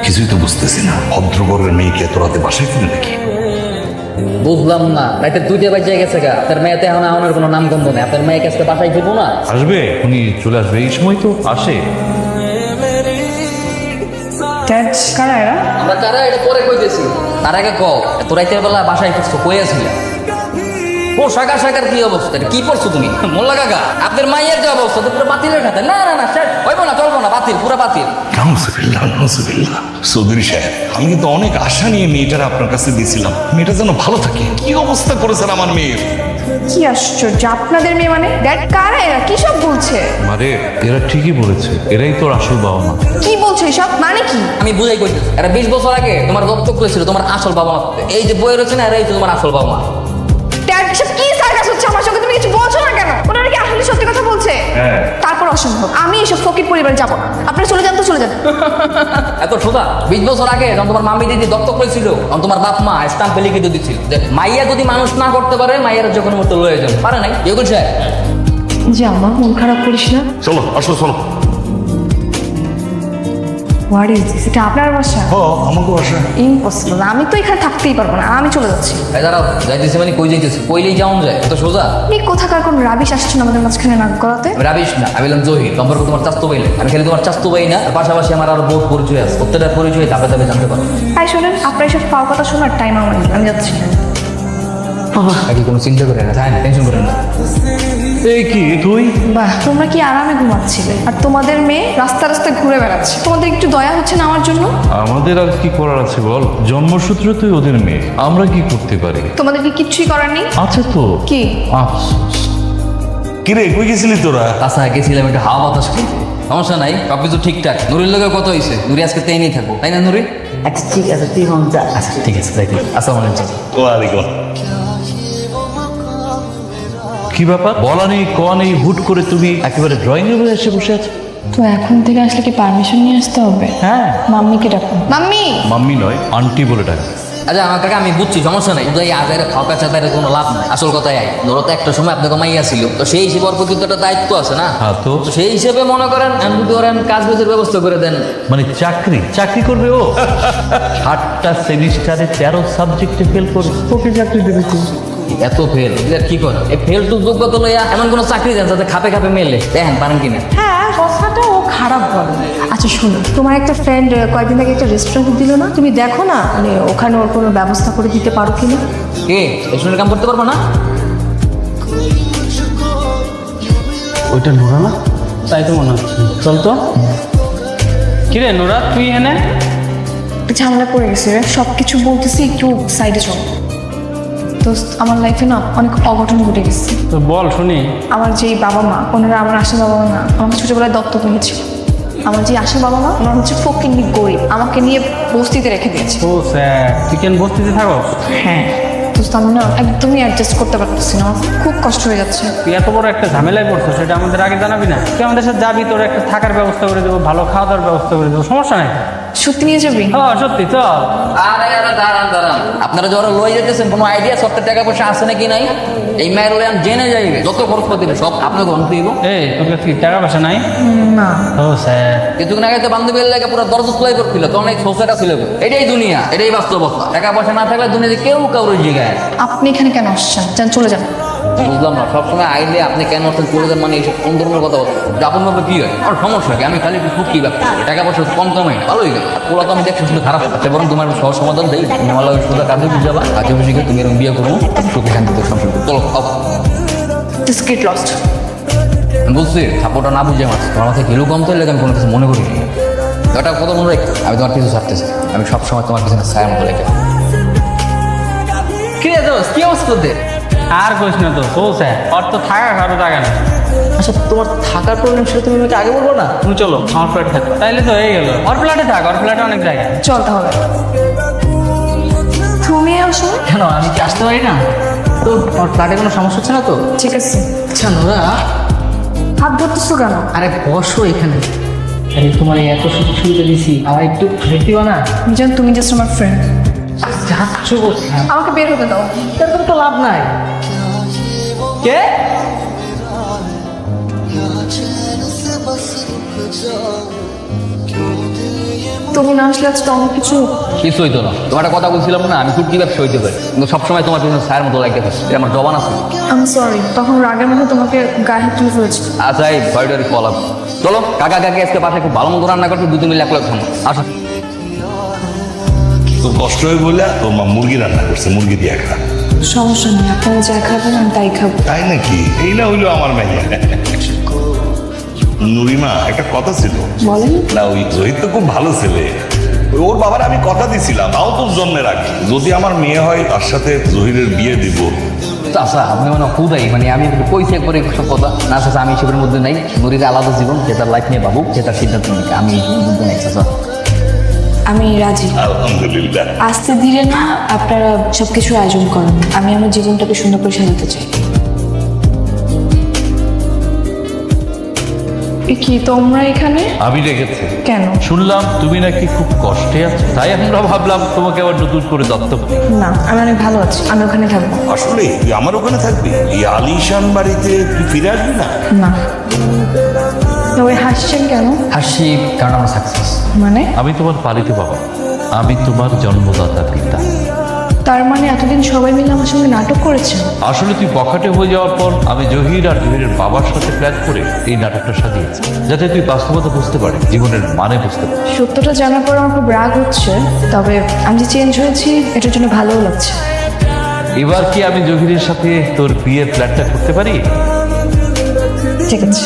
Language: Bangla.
কিছুই তো বুঝতেছি না, ভদ্রঘরের মেয়েকে এত রাতে বাসায় ফিরে নাকি? বুঝলাম না, রাতে 2টা বাজে গেছে গা, তার মেয়েতে এখন আমার কোনো নাম গন্ধ নেই। আপনার মেয়েকে আজকে বাসায় ফিরবো না? আসবে, উনি চলে আসবে, এই সময় তো আসে। ড্যাড কারা এরা? আমরা কারা এটা পরে কইতেছি, তার আগে কও এত রাতের বেলা বাসায় ফিরছো, কই আসলে? পোশাক আশাকের কি অবস্থা, এটা কি পড়ছো তুমি? মোল্লা কাকা আপনার মাইয়ের যে অবস্থা, তো পুরো বাতিলের খাতে। না না না স্যার, হইব না, চলবো না, বাতিল, পুরো বাতিল। নাউজুবিল্লাহ, নাউজুবিল্লাহ। চৌধুরী সাহেব, আমি কিন্তু অনেক আশা নিয়ে মেয়েটার আপনার কাছে দিয়েছিলাম, মেয়েটা যেন ভালো থাকে। কি অবস্থা করেছেন আমার মেয়ের! কি আশ্চর্য, আপনাদের মেয়ে মানে? ড্যাড কারা এরা? কি সব বলছে? মারে, এরা ঠিকই বলেছে, এরাই তোর আসল বাবা মা। কি বলছো এসব? মানে কি? আমি বুঝাই কইতেছি, এরা 20 বছর আগে তোমার দত্তক করেছিল তোমার আসল বাবা মা। এই যে বই রয়েছে না, এরাই তো তোমার আসল বাবা মা। ড্যাড এসব কি সার্কাস হচ্ছে আমার সঙ্গে? তুমি কিছু বলছো না কেন? ওনারা কি আসলে সত্যি কথা বলছে? হ্যাঁ। তারপর অসম্ভব, আমি এসব ফকির পরিবারে যাবো না। আপনারা চলে যান তো, চলে যান। এত সোজা 20 বছর আগে যখন তোমার মামি দিদি দত্তক করেছিল, তখন তোমার বাপ মা স্টাম্পে লিখে দিচ্ছিল যে মাইয়া যদি মানুষ না করতে পারে, মাইয়ার যখন মতো লয়ে যাবে, পারে নাই? এগুলো সাহেব যে আমার মন খারাপ করিস না। চলো, আসো, চলো। What is this? এটা আপনার বাসা? হ, আমাকে বাসা। ইম্পসিবল, আমি তো এখানে থাকতেই পারবো না, আমি চলে যাচ্ছি। এই দাঁড়াও, যাইতেছে মানে কই যাইতেছে? কইলেই যাওন যায়, এত সোজা? আপনি কোথাকার কোন রাবিশ আসছেন আমাদের মাঝখানে নাক গলাতে? আমি রাবিশ না, আমি বললাম জহি, সম্পর্ক তোমার চাস্তু ভাই না। আমি খালি তোমার চাস্তু ভাই না, তার পাশাপাশি আমার আরো বহুত পরিচয় আছে, প্রত্যেকটা পরিচয় ধাপে ধাপে জানতে পারো। তাই শোনেন, আপনার এসব পাওয়া কথা শোনার টাইম আমার নেই, আমি যাচ্ছি। নাকি কোনো চিন্তা করে না, না টেনশন করেন না। এই কি তুই? বাহ, তোমরা কি আরামে ঘুমাচ্ছিলে, আর তোমাদের মেয়ে রাস্তা রাস্তায় ঘুরে বেড়াচ্ছে। তোমাদের একটু দয়া হচ্ছে না আমার জন্য? আমাদের আর কি করার আছে বল, জন্মসূত্রে তুই ওদের মেয়ে, আমরা কি করতে পারি? তোমাদের কি কিচ্ছুই করার নেই? আছে তো। কি? আফসোস। কিরে, কই গেছিলি তোরা? তাছাড়া গেছিলাম একটু হাওয়া বাতাস খেতে। সমস্যা নাই, সবকিছু ঠিকঠাক। নুরির লোকের কত হয়েছে, নুরি আজকে তেই থাকবো, তাই না নুরি? আচ্ছা ঠিক আছে, তুই হন যা। আচ্ছা ঠিক আছে, তাই আসসালামু আলাইকুম। ওয়ালাইকুম। কি ব্যাপার, বলা নেই কওয়া নেই, হুট করে তুমি একেবারে ড্রয়িং রুমে এসে বসে আছো? তো এখন থেকে আসলে কি পারমিশন নিয়ে আসতে হবে? হ্যাঁ। মাম্মিকে ডাকুন। মাম্মি! মাম্মি নয়, আন্টি বলে ডাকে। আচ্ছা আমার কাকা, আমি বুঝছি, সমস্যা নাই। এই আজের খাওয়া চাতারে কোনো লাভ নাই। আসল কথাই আই, ধরো তো একটা সময় আপনাকে মাইয়া ছিল, তো সেই হিসেবে অল্প কিন্তু একটা দায়িত্ব আছে না? হ্যাঁ তো। তো সেই হিসেবে মনে করেন আমি যদি ওর কাজ বাজের ব্যবস্থা করে দেন। মানে চাকরি করবে ও? 8টা সেমিস্টারে 13 সাবজেক্টে ফেল করে ওকে চাকরি দেবে কি? এত ফেল কি করে? এই ফেল টু যোগ্যতা লইয়া এমন কোনো চাকরি দেন যাতে খাপে খাপে মেলে, দেখেন পারেন কিনা? হ্যাঁ, কথাটা ও খারাপ বলে। আচ্ছা শোনো, তোমার একটা ফ্রেন্ড কয়েকদিন আগে একটা রেস্টুরেন্ট দিল না, তুমি দেখো না মানে ওখানে ওর কোনো ব্যবস্থা করে দিতে পারো কিনা? কে রেস্টুরেন্টে কাম করতে পারবো না? ওইটা নোরা না? তাই তো মনে হচ্ছে। চল তো। কিরে নোরা, তুই এনে? একটা ঝামেলা পড়ে গেছে রে, সব কিছু বলতেছি, একটু সাইডে চল। দোস্ত, আমার লাইফে না অনেক অঘটন ঘটে গেছে। তো বল শুনি। আমার যেই বাবা মা, ওনারা আমার আসল বাবা মা না, আমাকে ছোটবেলায় দত্তক নিয়েছিল। আমার যে আসল বাবা মা, ওনারা হচ্ছে ফকিন্নি গরিব, আমাকে নিয়ে বস্তিতে রেখে দিয়েছে। ও স্যার, তুই কেন বস্তিতে থাকো? হ্যাঁ দোস্ত, আমি না একদমই অ্যাডজাস্ট করতে পারতেছি না, আমার খুব কষ্ট হয়ে যাচ্ছে। তুই এত বড় একটা ঝামেলায় পড়ছো, সেটা আমাদের আগে জানাবি না? তুই আমাদের সাথে যাবি, তোর একটা থাকার ব্যবস্থা করে দেবো, ভালো খাওয়া দাওয়ার ব্যবস্থা করে দেবো, সমস্যা নাই। সত্যি নিয়ে যাবি? হ্যাঁ সত্যি, চল। আরে দাঁড়ান, আপনারা যারা লয়ে যেতেছেন কোনো আইডিয়া সত্তর টাকা পয়সা আছে নাকি নাই? এই মায়ের লয়ে জেনে যাইবে, যত খরচ পাতি সব আপনাকে গ্রহণ দিব। এই তোর কাছে কি টাকা পয়সা নাই? না। ও স্যার, কিছুক্ষণ আগে তো বান্ধবীর লাগে পুরো দরজা খোলাই করছিল, তো অনেক সোসাইটা ছিল। এটাই দুনিয়া, এটাই বাস্তবতা। টাকা পয়সা না থাকলে দুনিয়াতে কেউ কারোর জিগায়। আপনি এখানে কেন আসছেন? যান, চলে যান। বুঝলাম না, সবসময় আইলে আপনি কেন আসেন চলে যান, মানে এইসব কোন ধরনের কথা বলছেন? যাপন ভাবে কি হয়? আর সমস্যা কি? আমি খালি একটু কি ব্যাপার, টাকা পয়সা কম কামাই না, ভালোই না। পুরো তো আমি দেখছি শুধু খারাপ হচ্ছে, বরং তোমার সহজ সমাধান দেই। তুমি আমার লাগে সোজা কাজে বুঝে যাবা, কাজে বুঝে গিয়ে তুমি এরকম বিয়ে করবো, সুখে শান্তিতে সংসার করবো। চলো আপ। Just get lost. আমি বলছি সাপোর্টটা না বুঝে আমার তোমার মাথায় গেলেও কম তো এলে আমি কোনো কিছু মনে করি না। ওটা কথা মনে রাখি, আমি তোমার কিছু ছাড়তেছি, আমি সবসময় তোমার পিছনে ছায়ার মতো লেগে। কি রে দোস্ত, কি অবস্থা তোদের? আর কইস না তো। ও স্যার, ওর তো থাকা কারো টাকা নেই। আচ্ছা তোমার থাকার প্রবলেম সেটা তুমি আমাকে আগে বলবো না? তুমি চলো আমার ফ্ল্যাটে থাকো, তাইলে তো হয়ে গেল। ওর ফ্ল্যাটে থাক, ওর ফ্ল্যাটে অনেক জায়গা। চল তাহলে। তুমি আসো। কেন, আমি কি আসতে পারি না? তো তোমার ফ্ল্যাটে কোনো সমস্যা হচ্ছে না তো? ঠিক আছে। আচ্ছা নোরা, হাত ধরতেছো কেন? আরে বসো এখানে। আরে তোমার এই এত সুযোগ সুবিধা দিছি, আমার একটু ফ্রেন্ড দিবা না? জান, তুমি জাস্ট আমার ফ্রেন্ড। যাচ্ছ কোথায়? আমাকে বের হতে দাও। এরকম তো লাভ নাই। কে? তুমি না আসলে আজকে অনেক কিছু কিছু হইতো না, তোমার একটা কথা বলছিলাম না, আমি খুব কি ব্যবসা হইতে পারি, কিন্তু সবসময় তোমার পিছনে ছায়ের মতো লাগতে থাকে, এটা আমার জবান আছে। আমি সরি, তখন রাগের মধ্যে তোমাকে গায়ে তুলে ফেলেছি। আচ্ছা এই ভয়টারি কল আপ, চলো কাকা কাকি আজকে পাশে খুব ভালো মতো রান্না করতে, দুজন মিলে এক লাখ খাবো। আসো। তো কষ্ট হয়ে বলে তোর মা মুরগি রান্না করছে, মুরগি দিয়ে খা। সমস্যা নেই, আপনারা যা খাবেন আমি তাই খাবো। তাই নাকি? এই না হইলো আমার মেয়ে। নুরিমা, একটা কথা ছিল। বলেন। না, ওই জহির তো খুব ভালো ছেলে। ওর বাবার আমি কথা দিছিলাম, তাও তোর জন্মের আগে, যদি আমার মেয়ে হয় তার সাথে জহিরের বিয়ে দিব। আচ্ছা আপনি মানে খুদাই, মানে আমি কইছে করে সব কথা না, আচ্ছা আমি এসবের মধ্যে নাই। নুরির আলাদা জীবন, যে তার লাইফ নিয়ে ভাবু, যে তার সিদ্ধান্ত নিকে, আমি এই মধ্যে নাই। আচ্ছা আমি রাজি। আলহামদুলিল্লাহ। আস্তে ধীরে না আপনারা সবকিছু আয়োজন করেন, আমি আমার জীবনটাকে সুন্দর করে সাজাতে চাই। কি তোমরা এখানে? আমি রেখেছি। কেন? শুনলাম তুমি নাকি খুব কষ্টে আছো, তাই আমরা ভাবলাম তোমাকে আবার নতুন করে দত্তক নিই। না, আমি অনেক ভালো আছি, আমি ওখানে থাকবো। আসলে তুই আমার ওখানে থাকবি? এই আলিশান বাড়িতে তুই ফিরে আসবি না? না। ওই হাসছেন কেন? হাসি কারণ আমরা সাকসেস। মানে? আমি তোমার পালিত বাবা, আমি তোমার জন্মদাতা পিতা। তার মানে এতদিন সবাই মিলে আমার সঙ্গে নাটক করেছেন? আসলে তুই বখাটে হয়ে যাওয়ার পর আমি জহির আর জহিরের বাবার সাথে প্ল্যান করে এই নাটকটা সাজিয়েছি, যাতে তুই বাস্তবতা বুঝতে পারিস, জীবনের মানে বুঝতে পারিস। সত্যটা জানার পর আমার খুব রাগ হচ্ছে, তবে আমি যে চেঞ্জ হয়েছি এটার জন্য ভালোও লাগছে। এবার কি আমি জহিরের সাথে তোর বিয়ের প্ল্যানটা করতে পারি? ঠিক আছে।